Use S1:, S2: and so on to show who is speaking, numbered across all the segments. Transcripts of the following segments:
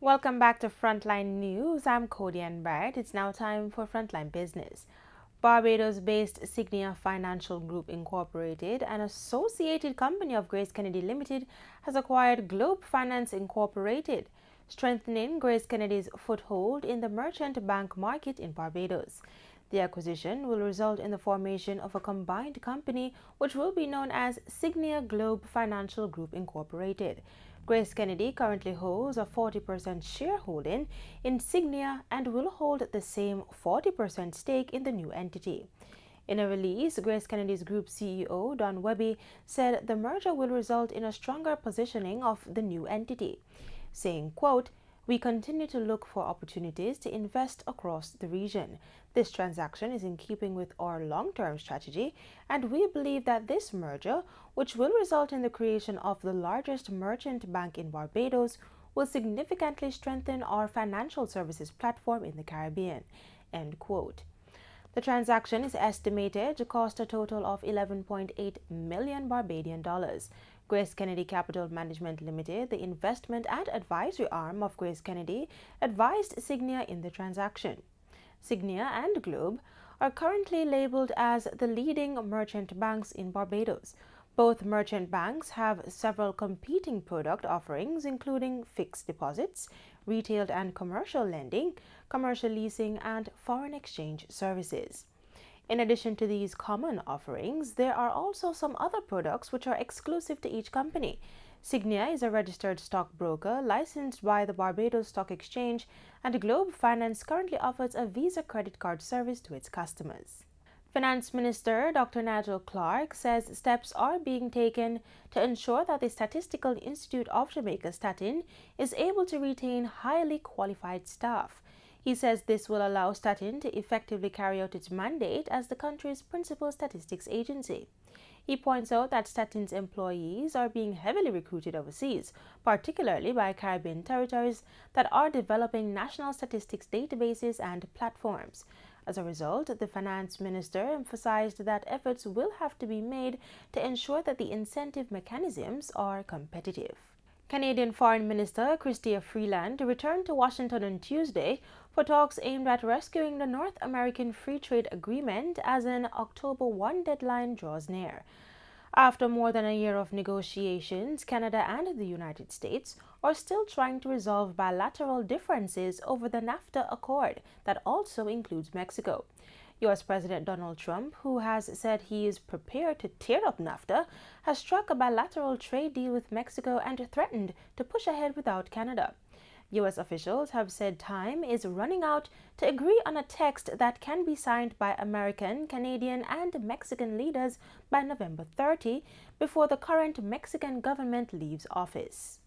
S1: Welcome back to Frontline News. I'm Cody Ann Barrett. It's now time for Frontline Business. Barbados-based Signia Financial Group Incorporated, an associated company of Grace Kennedy Limited, has acquired Globe Finance Incorporated, strengthening Grace Kennedy's foothold in the merchant bank market in Barbados. The acquisition will result in the formation of a combined company which will be known as Signia Globe Financial Group Incorporated. Grace Kennedy currently holds a 40% shareholding in Signia and will hold the same 40% stake in the new entity. In a release, Grace Kennedy's group CEO, Don Webby, said the merger will result in a stronger positioning of the new entity, saying, quote, "We continue to look for opportunities to invest across the region. This transaction is in keeping with our long-term strategy, and we believe that this merger, which will result in the creation of the largest merchant bank in Barbados, will significantly strengthen our financial services platform in the Caribbean." End quote. The transaction is estimated to cost a total of 11.8 million Barbadian dollars. Grace Kennedy Capital Management Limited, the investment and advisory arm of Grace Kennedy, advised Signia in the transaction. Signia and Globe are currently labeled as the leading merchant banks in Barbados. Both merchant banks have several competing product offerings, including fixed deposits, retail and commercial lending, commercial leasing, and foreign exchange services. In addition to these common offerings, there are also some other products which are exclusive to each company. Signia is a registered stockbroker licensed by the Barbados Stock Exchange, and Globe Finance currently offers a Visa credit card service to its customers. Finance Minister Dr. Nigel Clark says steps are being taken to ensure that the Statistical Institute of Jamaica Statin is able to retain highly qualified staff. He says this will allow Statin to effectively carry out its mandate as the country's principal statistics agency. He points out that Statin's employees are being heavily recruited overseas, particularly by Caribbean territories that are developing national statistics databases and platforms. As a result, the finance minister emphasized that efforts will have to be made to ensure that the incentive mechanisms are competitive. Canadian Foreign Minister Chrystia Freeland returned to Washington on Tuesday for talks aimed at rescuing the North American Free Trade Agreement as an October 1 deadline draws near. After more than a year of negotiations, Canada and the United States are still trying to resolve bilateral differences over the NAFTA Accord that also includes Mexico. U.S. President Donald Trump, who has said he is prepared to tear up NAFTA, has struck a bilateral trade deal with Mexico and threatened to push ahead without Canada. U.S. officials have said time is running out to agree on a text that can be signed by American, Canadian, and Mexican leaders by November 30, before the current Mexican government leaves office.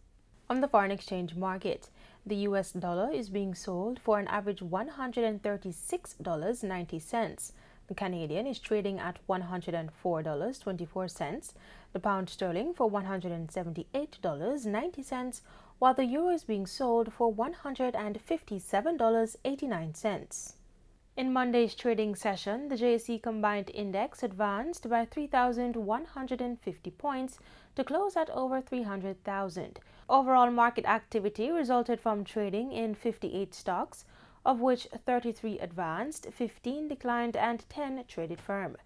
S1: On the foreign exchange market, the US dollar is being sold for an average $136.90. The Canadian is trading at $104.24, the pound sterling for $178.90, while the euro is being sold for $157.89. In Monday's trading session, the JSE Combined Index advanced by 3,150 points to close at over 300,000. Overall market activity resulted from trading in 58 stocks, of which 33 advanced, 15 declined, and 10 traded firm.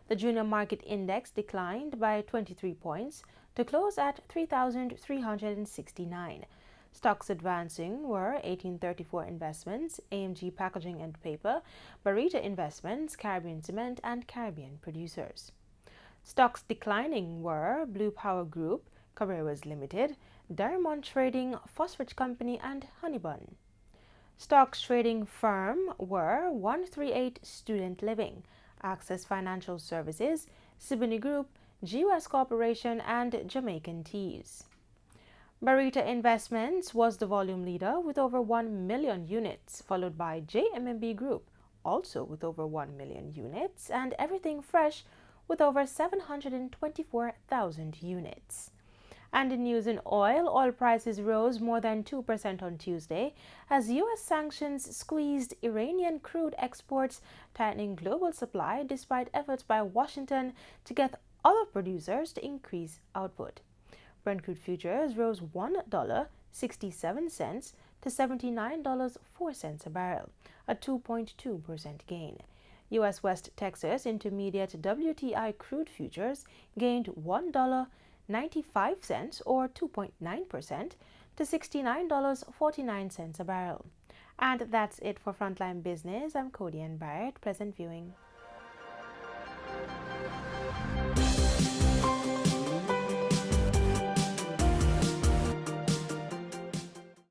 S1: The Junior Market Index declined by 23 points to close at 3,369. Stocks advancing were 1834 Investments, AMG Packaging and Paper, Barita Investments, Caribbean Cement, and Caribbean Producers. Stocks declining were Blue Power Group, Carreras Limited, Diamond Trading, Phosphate Company, and Honeybun. Stocks trading firm were 138 Student Living, Access Financial Services, Siboney Group, GUS Corporation, and Jamaican Teas. Barita Investments was the volume leader with over 1 million units, followed by JMMB Group, also with over 1 million units, and Everything Fresh with over 724,000 units. And in news in oil prices rose more than 2% on Tuesday as U.S. sanctions squeezed Iranian crude exports, tightening global supply despite efforts by Washington to get other producers to increase output. Brent crude futures rose $1.67 to $79.04 a barrel, a 2.2% gain. U.S. West Texas Intermediate WTI crude futures gained $1.95 or 2.9% to $69.49 a barrel. And that's it for Frontline Business. I'm Cody Barrett, present viewing.